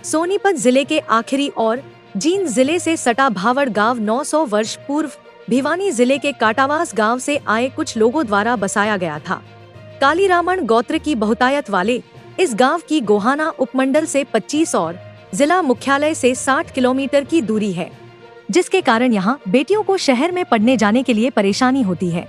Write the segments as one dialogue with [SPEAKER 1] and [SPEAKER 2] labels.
[SPEAKER 1] सोनीपत जिले के आखिरी और जींद जिले से सटा भावड़ गांव 900 वर्ष पूर्व भिवानी जिले के काटावास गांव से आए कुछ लोगों द्वारा बसाया गया था। कालीरामन गोत्र की बहुतायत वाले इस गांव की गोहाना उपमंडल से 25 और जिला मुख्यालय से 60 किलोमीटर की दूरी है, जिसके कारण यहां बेटियों को शहर में पढ़ने जाने के लिए परेशानी होती है।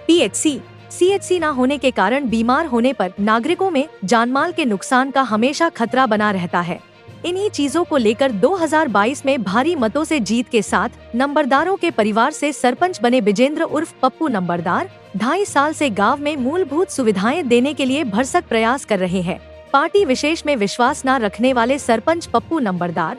[SPEAKER 1] पीएचसी, सीएचसी न होने के कारण बीमार होने पर नागरिकों में जानमाल के नुकसान का हमेशा खतरा बना रहता है। इन्हीं चीजों को लेकर 2022 में भारी मतों से जीत के साथ नंबरदारों के परिवार से सरपंच बने बिजेंद्र उर्फ पप्पू नंबरदार 2.5 साल से गांव में मूलभूत सुविधाएं देने के लिए भरसक प्रयास कर रहे हैं। पार्टी विशेष में विश्वास न रखने वाले सरपंच पप्पू नंबरदार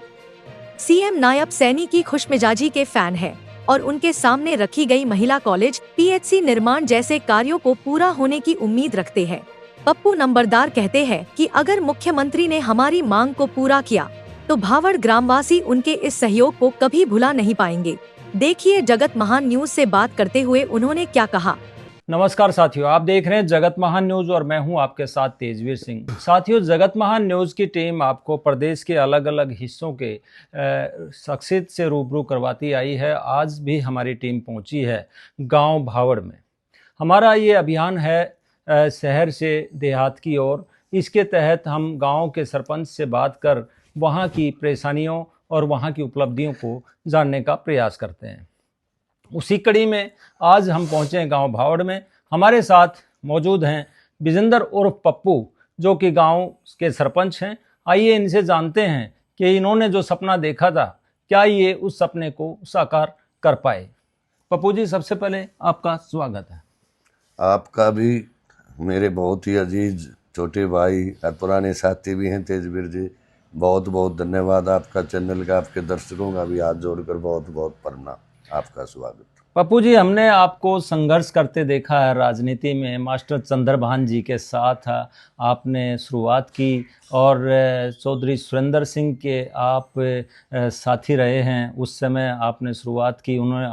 [SPEAKER 1] सीएम नायब सैनी की खुशमिजाजी के फैन है और उनके सामने रखी गई महिला कॉलेज, पीएचसी निर्माण जैसे कार्यों को पूरा होने की उम्मीद रखते हैं। पप्पू नंबरदार कहते हैं कि अगर मुख्यमंत्री ने हमारी मांग को पूरा किया तो भावड़ ग्रामवासी उनके इस सहयोग को कभी भुला नहीं पाएंगे। देखिए जगत महान न्यूज से बात करते हुए उन्होंने क्या कहा।
[SPEAKER 2] नमस्कार साथियों, आप देख रहे हैं जगत महान न्यूज और मैं हूं आपके साथ तेजवीर सिंह। साथियों, जगत महान न्यूज की टीम आपको प्रदेश के अलग अलग हिस्सों के शख्सियत से रूबरू करवाती आई है। आज भी हमारी टीम पहुंची है गांव भावड़ में। हमारा ये अभियान है शहर से देहात की ओर। इसके तहत हम गांव के सरपंच से बात कर वहां की परेशानियों और वहां की उपलब्धियों को जानने का प्रयास करते हैं। उसी कड़ी में आज हम पहुंचे हैं गांव भावड़ में। हमारे साथ मौजूद हैं बिजेंद्र उर्फ पप्पू, जो कि गांव के सरपंच हैं। आइए इनसे जानते हैं कि इन्होंने जो सपना देखा था, क्या ये उस सपने को साकार कर पाए। पप्पू जी, सबसे पहले आपका स्वागत है।
[SPEAKER 3] आपका भी, मेरे बहुत ही अजीज छोटे भाई और पुराने साथी भी हैं तेजवीर जी, बहुत बहुत धन्यवाद आपका। चैनल का, आपके दर्शकों का भी हाथ जोड़कर बहुत बहुत प्रणाम, आपका स्वागत।
[SPEAKER 2] पप्पू जी, हमने आपको संघर्ष करते देखा है राजनीति में। मास्टर चंद्रभान जी के साथ आपने शुरुआत की और चौधरी सुरेंद्र सिंह के आप साथी रहे हैं। उस समय आपने शुरुआत की, उन्होंने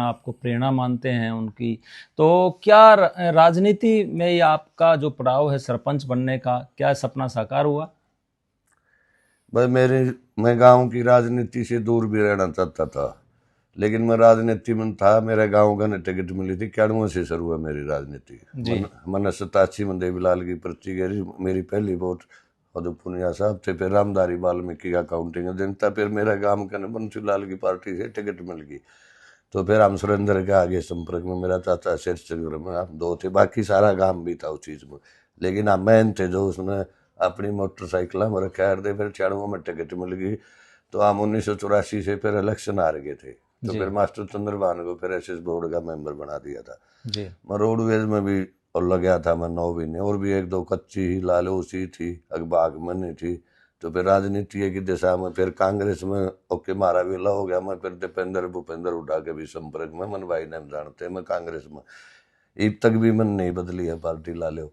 [SPEAKER 2] आपको प्रेरणा मानते हैं उनकी। तो क्या राजनीति में ये आपका जो पड़ाव है सरपंच बनने का, क्या सपना साकार हुआ?
[SPEAKER 3] भाई, मैं गांव की राजनीति से दूर भी रहना चाहता था, लेकिन मैं राजनीति में था। मेरे गांव का टिकट मिली थी, 91 से शुरू हुआ मेरी राजनीति। मैंने 87 में देवीलाल की पर्ची गिरी, मेरी पहली वोट उदय पुनिया साहब थे, फिर रामधारी वाल्मीकि का काउंटिंग जनता, फिर मेरा गांव का बंसीलाल की पार्टी से टिकट मिल गई। तो फिर हम सुरेंद्र के आगे संपर्क में, मेरा चाचा शेरचंद्र में, हम दो थे, बाकी सारा गांव भी था उस चीज में। लेकिन हम मैन थे जो उसने अपनी मोटरसाइकिल में रखा दे। फिर 96 में टिकट मिल गई। तो हम 1984 से फिर इलेक्शन हार गए थे। तो फिर मास्टर चंद्रभान को फिर एसएस बोर्ड का मेंबर बना दिया था जी। मैं रोडवेज में भी और लगा था मैं 9 महीने, और भी 1-2 कच्ची ही लालूसी थी, अखबाग में नहीं थी। तो फिर राजनीति की दिशा में फिर कांग्रेस में ओके मारा वेला हो गया। मैं फिर दीपेंद्र भूपेंद्र उठा के भी संपर्क में, मन भाई ने जानते हैं, मैं कांग्रेस में अब तक भी मन नहीं बदली है पार्टी लालो।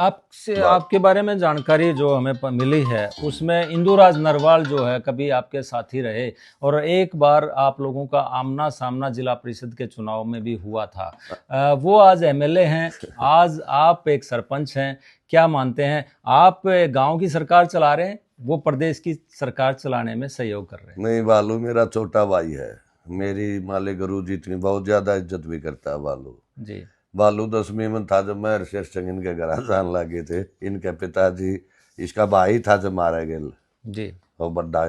[SPEAKER 2] आपसे आपके बारे में जानकारी जो हमें मिली है उसमें इंदुराज नरवाल जो है कभी आपके साथी रहे और एक बार आप लोगों का आमना सामना जिला परिषद के चुनाव में भी हुआ था। वो आज एमएलए हैं, आज आप एक सरपंच हैं। क्या मानते हैं, आप गांव की सरकार चला रहे हैं, वो प्रदेश की सरकार चलाने में सहयोग कर रहे हैं?
[SPEAKER 3] नहीं, बालू मेरा छोटा भाई है। मेरी माले गुरु जी इतनी बहुत ज्यादा इज्जत भी करता है बालू जी। बालू 10वीं में था जब मैं शेर सिंह इनके घर जान लगे थे। इनके पिताजी, इसका भाई था जब मारा गया जी, वो बड्डा,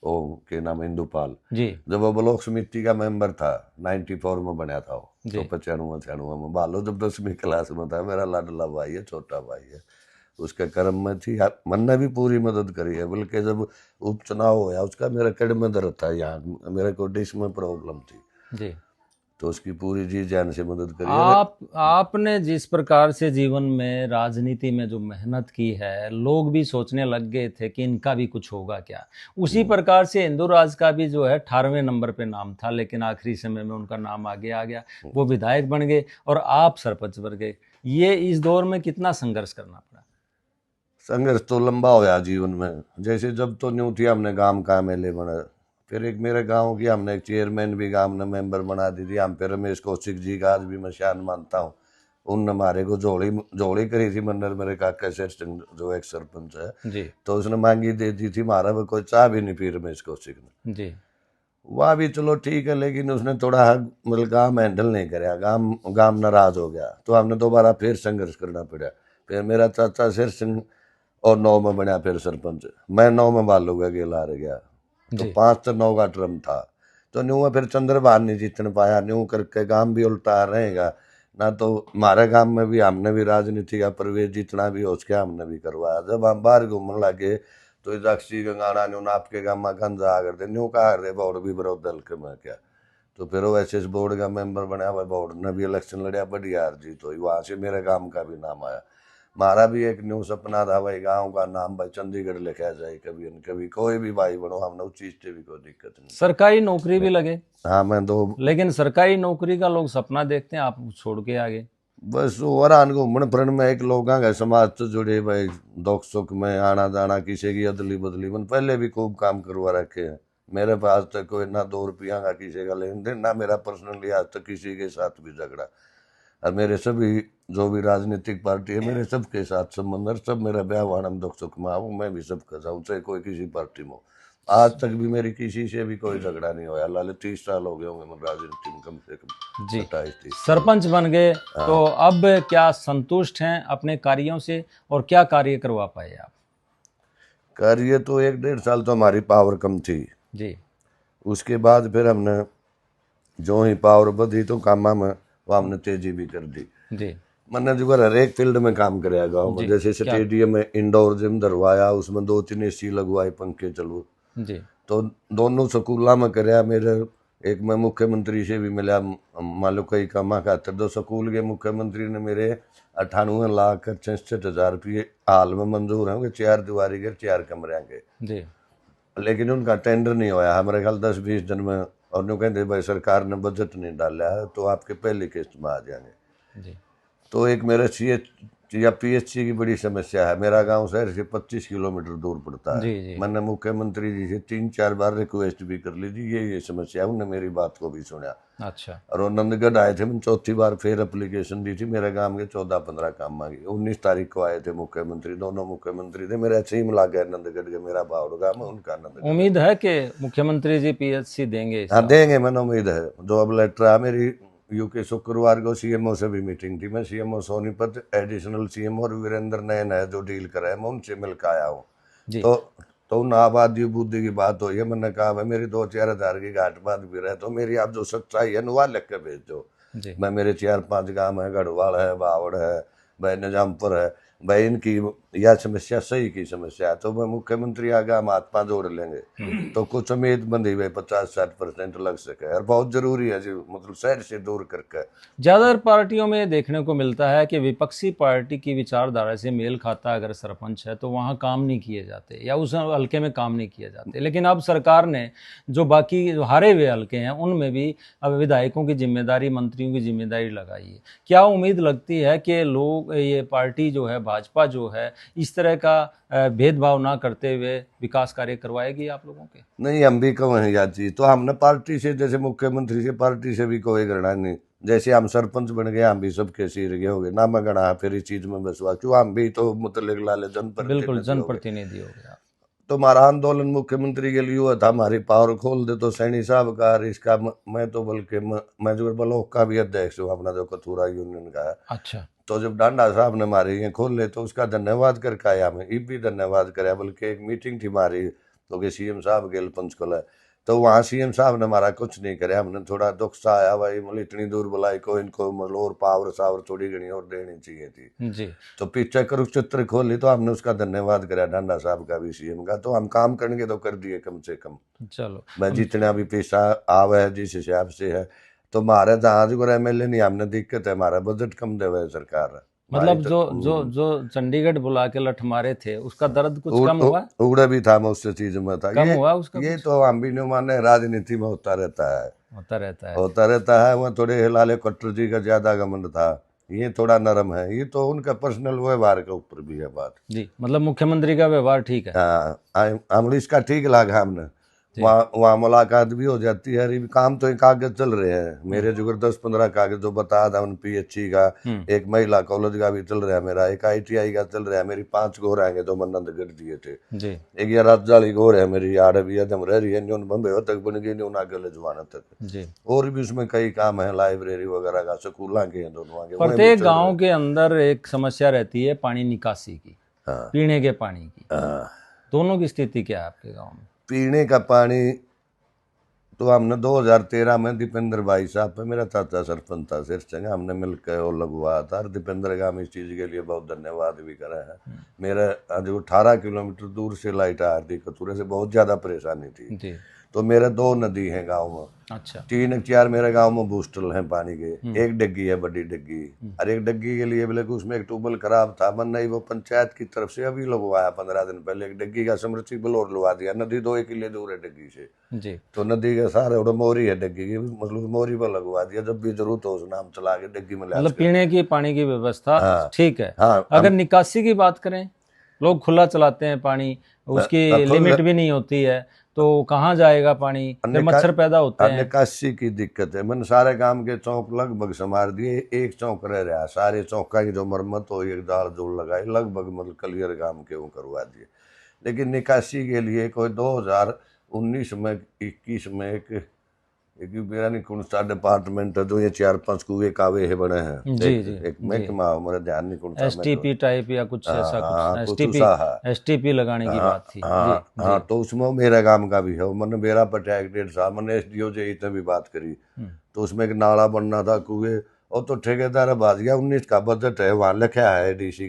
[SPEAKER 3] वो के नाम इंदुपाल जी, जब वो ब्लॉक समिति का मेंबर था 94 में बना था वो। तो 95 में बालू जब 10वीं क्लास में था। मेरा लाडला भाई है, छोटा भाई है, उसके कर्म में थी। मन ने भी पूरी मदद करी है, बल्कि जब उपचुनाव हुआ उसका मेरा कड़ में दर्द था, यहाँ मेरे को डिश में प्रॉब्लम थी जी, तो उसकी पूरी जी जान से मदद करी।
[SPEAKER 2] आपने जिस प्रकार से जीवन में राजनीति में जो मेहनत की है, लोग भी सोचने लग गए थे कि इनका भी कुछ होगा क्या। उसी प्रकार से इंदुराज का भी जो है 18वें नंबर पे नाम था, लेकिन आखिरी समय में उनका नाम आगे आ गया, वो विधायक बन गए और आप सरपंच बन गए। ये इस दौर में कितना संघर्ष करना पड़ा?
[SPEAKER 3] संघर्ष तो लंबा होया जीवन में। जैसे जब तो न्यू थी, हमने गांव का एमएलए बना, फिर एक मेरे गांव की हमने एक चेयरमैन भी गांव ने मेंबर बना दी थी। हम फिर रमेश कौशिक जी का आज भी मैं शान मानता हूँ, उनने हमारे को झोली करी थी मंदिर मेरे काका शेर सिंह जो एक सरपंच है
[SPEAKER 2] जी
[SPEAKER 3] तो उसने मांगी दे दी थी, हमारा वो कोई चाह भी नहीं पी रमेश कौशिक ने।
[SPEAKER 2] जी
[SPEAKER 3] वह भी चलो ठीक है, लेकिन उसने थोड़ा मतलब गांव हैंडल नहीं कराया, गांव नाराज हो गया तो हमने दोबारा फिर संघर्ष करना पड़ा। फिर मेरा चाचा शेर सिंह और 9 में बना फिर सरपंच, मैं 9 में बालू का गेला रह गया तो
[SPEAKER 2] जी
[SPEAKER 3] 5 से 9 का टर्म था। तो न्यू में फिर चंद्रभान नहीं जीतने पाया, न्यू करके गांव भी उल्टा रहेगा ना। तो हमारे गांव में भी हमने भी राजनीति का प्रवेश जितना भी हो सके हमने भी करवाया। जब हम बाहर घूमने लगे तो दक्षी गंगाना न्यू आपके गांव में गंजा आकर दे न्यू कहा दे बोर्ड भी विरोध दल के मैं क्या। तो फिर वो ऐसे बोर्ड का मेंबर बनया, भाई बोर्ड ने भी इलेक्शन लड़िया, बड़ी हार जीत हुई, वहां से मेरे गांव का भी नाम आया। हमारा भी एक न्यू सपना था भाई गांव का नाम भाई चंडीगढ़ लिखा जाए कभी न कभी, कोई भी भाई बनो, हमने उस चीज से भी कोई दिक्कत नहीं।
[SPEAKER 2] सरकारी नौकरी भी लगे,
[SPEAKER 3] हाँ मैं दो,
[SPEAKER 2] लेकिन सरकारी नौकरी का लोग सपना देखते हैं, आप छोड़ के आगे।
[SPEAKER 3] बस वरान घूमन फिरन में एक लोग का समाज से जुड़े भाई, दुख सुख में आना जाना, किसी की अदली बदली मन पहले भी खूब काम करवा रखे हैं। मेरे पास तक कोई ना 2 रुपया का किसी का लेन देन, ना मेरा पर्सनली आज तक किसी के साथ भी झगड़ा। और मेरे सभी जो भी राजनीतिक पार्टी है मेरे सबके साथ संबंध है, सब मेरा ब्याह वाणम दुख सुख में आऊँ, मैं भी सबका जाऊँ, चाहे कोई किसी पार्टी में हो। आज तक भी मेरी किसी से भी कोई झगड़ा नहीं हुआ। लाले 30 साल हो गए होंगे मैं राजनीति में, कम से कम
[SPEAKER 2] जी
[SPEAKER 3] 27-30।
[SPEAKER 2] सरपंच बन गए तो अब क्या संतुष्ट हैं अपने कार्यों से, और क्या कार्य करवा पाए आप?
[SPEAKER 3] कार्य तो 1-1.5 साल तो हमारी पावर कम थी
[SPEAKER 2] जी
[SPEAKER 3] उसके बाद फिर हमने जो ही पावर बढ़ी तो कामा में वो हमने तेजी भी कर दी।
[SPEAKER 2] जी
[SPEAKER 3] मैंने जो हर एक फील्ड में काम कराया गाँव में, जैसे स्टेडियम में इंडोर जिम धरवाया, उसमें 2-3 AC लगवाए, पंखे चलू।
[SPEAKER 2] जी
[SPEAKER 3] तो दोनों स्कूलों में कराया। मेरे एक मैं मुख्यमंत्री से भी मिला, मान लो कई कामा खातर। दो स्कूल के मुख्यमंत्री ने मेरे 98,66,000 रुपये हाल में मंजूर हैं, 4 दीवारी के 4 कमरे के।
[SPEAKER 2] जी
[SPEAKER 3] लेकिन उनका टेंडर नहीं होया हमारे ख्याल 10-20 दिन में, और न्यू कहते भाई सरकार ने बजट नहीं डाला है तो आपके पहली किस्त में आ जाएंगे।
[SPEAKER 2] जी
[SPEAKER 3] तो एक मेरे CH या PHC की बड़ी समस्या है। मेरा गांव शहर से 25 किलोमीटर दूर पड़ता है।
[SPEAKER 2] जी
[SPEAKER 3] मैंने मुख्यमंत्री जी से 3-4 बार रिक्वेस्ट भी कर ली थी, ये समस्या है, उन्होंने मेरी बात को भी सुना।
[SPEAKER 2] अच्छा
[SPEAKER 3] और वो नंदगढ़ आए थे, मैंने 4थी बार फिर एप्लीकेशन दी थी, मेरे गांव के 14-15 काम मांगे। 19 तारीख को आए थे मुख्यमंत्री, दोनों मुख्यमंत्री थे मेरे, अच्छे ही मिला गया नंदगढ़ के, मेरा बावड़ गांव उनका नंदगढ़।
[SPEAKER 2] उम्मीद है कि मुख्यमंत्री जी PHC देंगे
[SPEAKER 3] हाँ देंगे, मैंने उम्मीद है। जो अब लेटर है मेरी यूके शुक्रवार को CMO से भी मीटिंग थी, मैं CMO सोनीपत, एडिशनल CMO और वीरेंद्र नयन है जो डील कर रहे हैं, मैं उनसे मिल कर आया हूँ।
[SPEAKER 2] जी
[SPEAKER 3] तो उन आबादी बुद्धि की बात हुई है। मैंने कहा भाई मेरी 2-4 हज़ार की घाट बात भी रहे तो मेरी आप जो सच्चाई है वह लिख के भेज दो।
[SPEAKER 2] जी
[SPEAKER 3] मैं मेरे 4-5 गांव है, गढ़वाल है, बावड़ है, भाई निजामपुर है, भाई इनकी यह समस्या सही की समस्या है, तो मैं मुख्यमंत्री आगे हम हाथ पांव जोड़ लेंगे तो कुछ उम्मीद बंधी हुई 50-60% लग सके। और बहुत जरूरी है जी, मतलब शहर से दूर करके।
[SPEAKER 2] ज़्यादातर पार्टियों में देखने को मिलता है कि विपक्षी पार्टी की विचारधारा से मेल खाता अगर सरपंच है तो वहाँ काम नहीं किए जाते या उस हल्के में काम नहीं किए जाते। लेकिन अब सरकार ने जो बाकी जो हारे हुए हल्के हैं उनमें भी अब विधायकों की जिम्मेदारी, मंत्रियों की जिम्मेदारी लगाई है। क्या उम्मीद लगती है कि लोग, ये पार्टी जो है भाजपा जो है, इस तरह का भेदभाव ना करते हुए विकास कार्य करवाएगी आप लोगों के?
[SPEAKER 3] नहीं, हम भी कम है याद जी, तो हमने पार्टी से, जैसे मुख्यमंत्री से पार्टी से भी कोई गणना नहीं। जैसे हम सरपंच बन गए, हम भी सबके सिर गए हो गए ना, मैं गणा फिर इस चीज में विश्वास, क्यों हम भी तो मतलब लाले जनप्रतिनिधि।
[SPEAKER 2] बिल्कुल जनप्रतिनिधि हो गया।
[SPEAKER 3] तो हमारा आंदोलन मुख्यमंत्री के लिए हुआ था, हमारी पावर खोल दे तो सैनी साहब का, इसका मैं तो बल्कि मैं जो ब्लॉक का भी अध्यक्ष हूँ अपना, जो कथूरा यूनियन का है।
[SPEAKER 2] अच्छा
[SPEAKER 3] तो जब डांडा साहब ने हमारे ये खोल ले तो उसका धन्यवाद करके आया, हमें ये भी धन्यवाद कराया। बल्कि एक मीटिंग थी हमारी तो कि CM साहब गेल पंचकुला, तो वहाँ CM साहब ने हमारा कुछ नहीं कराया। हमने थोड़ा दुख सा आया भाई, मतलब इतनी दूर बुलाई को, इनको मतलब और पावर सावर थोड़ी घनी और देनी चाहिए थी।
[SPEAKER 2] जी
[SPEAKER 3] तो पीछे कुरुक्षेत्र खोली तो हमने उसका धन्यवाद कराया, डांडा साहब का भी, CM का। तो हम काम करेंगे तो कर दिए कम से कम।
[SPEAKER 2] चलो
[SPEAKER 3] मैं जितना भी पैसा आवे है जिस हिसाब से है, तो हमारे जहाज को MLA नहीं, हमने दिक्कत है, हमारा बजट कम देवे सरकार।
[SPEAKER 2] मतलब जो चंडीगढ़ बुला के लठ मारे थे उसका दर्द कुछ कम हुआ?
[SPEAKER 3] उड़ा भी था, मैं उससे चीज में था,
[SPEAKER 2] कम हुआ उसका?
[SPEAKER 3] ये तो हम भी नहीं माने, राजनीति में होता रहता है,
[SPEAKER 2] होता रहता है।
[SPEAKER 3] वो थोड़े हिलाले कट्टर जी का ज्यादा घमंड था, ये थोड़ा नरम है, ये तो उनका पर्सनल व्यवहार के ऊपर भी है बात।
[SPEAKER 2] जी मतलब मुख्यमंत्री का व्यवहार ठीक है।
[SPEAKER 3] हाँ, हम इसका ठीक लगा हमने, वहाँ मुलाकात भी हो जाती है। अरे काम तो कागज चल रहे हैं मेरे, जो 10-15 कागज जो बता था उन PHC का, एक महिला कॉलेज का भी चल रहा है मेरा, एक ITI का चल रहा है मेरी, 5 गोर आएंगे तो मनंद कर दिए थे
[SPEAKER 2] जी।
[SPEAKER 3] एक 11 गोर है मेरी, आड़ भी एकदम रह रही है, न्यून बम्बे तक बन गई, न्यून आगे ले जवाना तक
[SPEAKER 2] जी।
[SPEAKER 3] और भी उसमें कई काम है, लाइब्रेरी वगैरह का, स्कूल के हैं दोनों आगे।
[SPEAKER 2] प्रत्येक गांव के अंदर एक समस्या रहती है पानी निकासी की,
[SPEAKER 3] हाँ।
[SPEAKER 2] पीने के पानी की।
[SPEAKER 3] हाँ।
[SPEAKER 2] दोनों की स्थिति क्या है आपके गांव में?
[SPEAKER 3] पीने का पानी तो हमने 2013 में दीपेंद्र भाई साहब पे, मेरा चाचा सरपंच था सिरसंग, हमने मिलकर वो लगवाया था। दीपेंद्र का हम इस चीज़ के लिए बहुत धन्यवाद भी करा है। मेरा जो 18 किलोमीटर दूर से लाइट आ रही कतूरे से, बहुत ज़्यादा परेशानी थी
[SPEAKER 2] जी।
[SPEAKER 3] तो मेरे 2 नदी हैं गांव में,
[SPEAKER 2] अच्छा।
[SPEAKER 3] 3-4 मेरे गांव में बूस्टल हैं पानी के, एक डग्गी है बड़ी डग्गी, और एक डग्गी के लिए बोले कि उसमें एक ट्यूबवेल खराब था, मन नहीं, वो पंचायत की तरफ से अभी लगवाया 15 दिन पहले, एक डग्गी का समर्सिबल और लगा दिया। नदी 2 किले दूर है डग्गी से
[SPEAKER 2] जी।
[SPEAKER 3] तो नदी के सारे उड़ा मोरी है डग्गी की, मतलब मोरी पर लगवा दिया, जब भी जरूरत हो उस नाम चला के डग्गी में
[SPEAKER 2] मतलब पीने की पानी की व्यवस्था ठीक है।
[SPEAKER 3] हाँ।
[SPEAKER 2] अगर निकासी की बात करें, लोग खुला चलाते हैं पानी, उसकी लिमिट भी नहीं होती है, तो कहाँ जाएगा पानी? मच्छर पैदा होते हैं।
[SPEAKER 3] निकासी की दिक्कत है। मैंने सारे काम के चौक लगभग संवार दिए, एक चौक रह रहा, सारे चौका की जो मरम्मत हो, एक दाल जोड़ लगाई, लगभग मतलब क्लियर काम के वो करवा दिए। लेकिन निकासी के लिए कोई 2019 में 21 में एक मेरा नहीं कौन सा डिपार्टमेंट है जो ये 4-5 कुएं कावे है बने हैं।
[SPEAKER 2] जी जी।
[SPEAKER 3] एक महकमा मेरा ध्यान नहीं कौन सा,
[SPEAKER 2] STP टाइप या कुछ ऐसा कुछ, STP लगाने की बात थी।
[SPEAKER 3] हाँ, तो उसमें मेरा काम का भी है। मैंने मेरा पटाया 1.5 साल, मैंने SDO से इतने भी बात करी तो उसमें एक नाला बनना था कुएं, और तो ठेकेदार बात गया 19 का बजट है, वहाँ लिखा है DC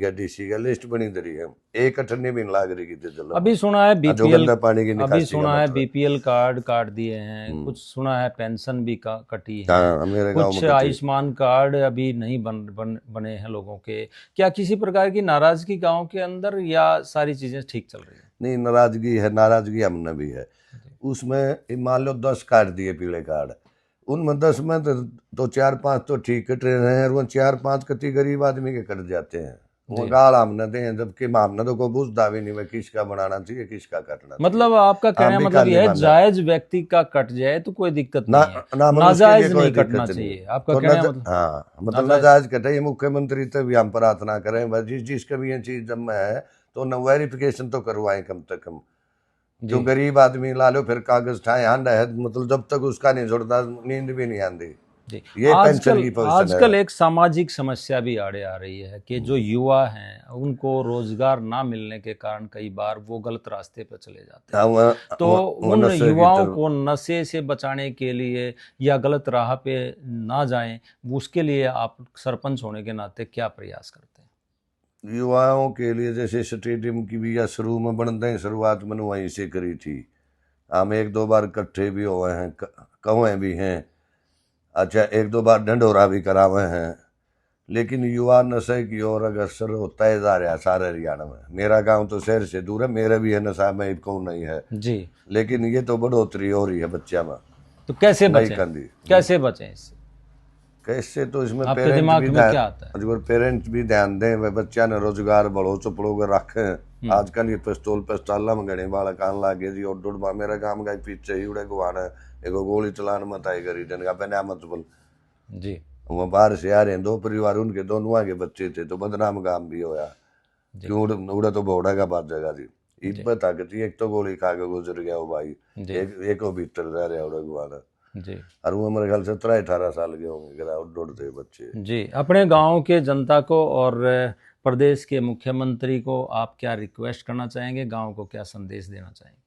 [SPEAKER 3] का लिस्ट बनी दरी है, एक अठन्नी भी लाग रही थी। चलो
[SPEAKER 2] अभी सुना है BPL
[SPEAKER 3] पानी की
[SPEAKER 2] अभी सुना है BPL कार्ड काट दिए हैं, कुछ सुना है पेंशन भी कटी है।
[SPEAKER 3] हाँ, मेरे गांव
[SPEAKER 2] कुछ
[SPEAKER 3] में
[SPEAKER 2] आयुष्मान कार्ड अभी नहीं बने हैं लोगों के। क्या किसी प्रकार की नाराजगी गांव के अंदर, या सारी चीजें ठीक चल रही है?
[SPEAKER 3] नहीं, नाराजगी हमने भी है। उसमें मान लो 10 काट दिए पीले कार्ड, उनमें 10 में तो 4-5 तो ठीक कट रहे हैं, और वो 4-5 कति गरीब आदमी के कट जाते हैं, वो गाल हमने दे, जबकि हमने तो कोई बुझदा भी नहीं, किसका बनाना चाहिए किसका कटना।
[SPEAKER 2] मतलब आपका कहना मतलब यह है, जायज व्यक्ति का कट जाए तो कोई दिक्कत नहीं है, नाजायज नहीं कटना चाहिए आपका कहना मतलब?
[SPEAKER 3] हाँ, मतलब नाजायज कटे। मुख्यमंत्री तो भी हम प्रार्थना करें भाई, जिसका भी ये चीज जब में है तो न वेरिफिकेशन तो करवाएं कम से कम। जो गरीब आदमी ला लो फिर कागज ठाए हांडा है, मतलब जब तक उसका नहीं जुड़ता नींद भी नहीं आती। ये
[SPEAKER 2] आजकल एक सामाजिक समस्या भी आड़े आ रही है कि जो युवा हैं उनको रोजगार ना मिलने के कारण कई बार वो गलत रास्ते पर चले जाते हैं। तो उन युवाओं को नशे से बचाने के लिए या गलत राह पे ना जाएं, उसके लिए आप सरपंच होने के नाते क्या प्रयास करते हैं?
[SPEAKER 3] युवाओं के लिए जैसे स्टेडियम की भी या शुरू में बनते हैं, शुरुआत मैंने वहीं से करी थी। हम 1-2 बार इकट्ठे भी हुए हैं, कौए भी हैं, अच्छा 1-2 बार ढंढोरा भी करावे हैं। लेकिन युवा नशे की ओर अग्रसर होता है जा रहा है सारे हरियाणा में। मेरा गांव तो शहर से दूर है, मेरा भी है नशा में कौन नहीं है
[SPEAKER 2] जी,
[SPEAKER 3] लेकिन ये तो बढ़ोतरी हो रही है बच्चा में।
[SPEAKER 2] तो कैसे बचें इससे?
[SPEAKER 3] कैसे तो इसमें पेरेंट्स भी ध्यान दें, वह बच्चा ने रोजगार बढ़ो चपड़ो के रखें। आजकल ये पिस्तौल में गणे वाला कान लागे जी, और डुड़बा मेरा काम का पीछे ही उड़े गुवाना एगो गोली चलान मत आई करी दिन का पहने मत बोल
[SPEAKER 2] जी।
[SPEAKER 3] वो बाहर से आ रहे हैं 2 परिवार, उनके दोनों के बच्चे थे तो बदनाम काम भी होया, क्यों उड़ा तो भोड़ा का बात जगह थी इब्बत आ गई। एक तो गोली खा के गुजर गया वो भाई, एक भीतर रह रहा उड़ा गुवाना
[SPEAKER 2] जी,
[SPEAKER 3] और वो मेरे ख्याल से 17-18 साल के होंगे दौड़ते बच्चे जी।
[SPEAKER 2] अपने गांव के जनता को और प्रदेश के मुख्यमंत्री को आप क्या रिक्वेस्ट करना चाहेंगे, गांव को क्या संदेश देना चाहेंगे?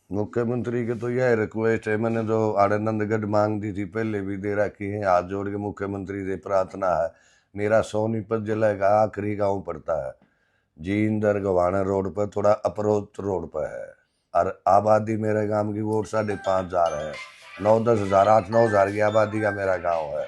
[SPEAKER 3] मुख्यमंत्री के तो यह रिक्वेस्ट है, मैंने जो आनंदगढ़ मांग दी थी पहले भी दे रखी है, हाथ जोड़ के मुख्यमंत्री से प्रार्थना है। मेरा सोनीपत जिले का आखिरी गांव पड़ता है, जींदर गवाना रोड पर, थोड़ा अप्रोच रोड पर है, और आबादी मेरे गांव की वोट 5,500 है। 9-10 हज़ार 8-9 हज़ार की आबादी का मेरा गांव है,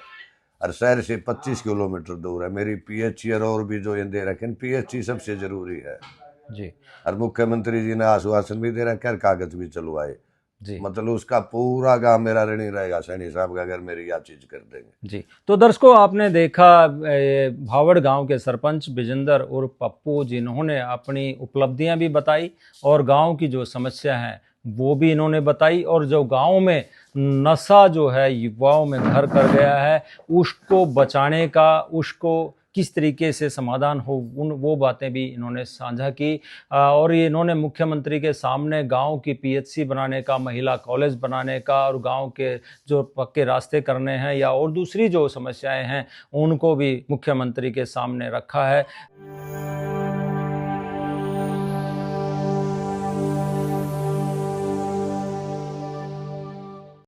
[SPEAKER 3] और शहर से 25 किलोमीटर दूर है। मेरी PHC और भी जो ये दे रखे, PHC सबसे जरूरी है
[SPEAKER 2] जी,
[SPEAKER 3] और मुख्यमंत्री जी ने आश्वासन भी दे रखा है, कागज भी चलवाए जी। मतलब उसका पूरा काम मेरा ऋणी रहेगा सैनी साहब का, अगर मेरी यह चीज कर देंगे
[SPEAKER 2] जी। तो दर्शकों, आपने देखा भावड़ गांव के सरपंच विजेंद्र और पप्पू, जिन्होंने अपनी उपलब्धियां भी बताई और गांव की जो समस्या है वो भी इन्होंने बताई। और जो गांव में नशा जो है युवाओं में घर कर गया है, उसको बचाने का, उसको किस तरीके से समाधान हो, वो बातें भी इन्होंने साझा की। और ये इन्होंने मुख्यमंत्री के सामने गांव की पीएचसी बनाने का, महिला कॉलेज बनाने का और गांव के जो पक्के रास्ते करने हैं या और दूसरी जो समस्याएं हैं उनको भी मुख्यमंत्री के सामने रखा है।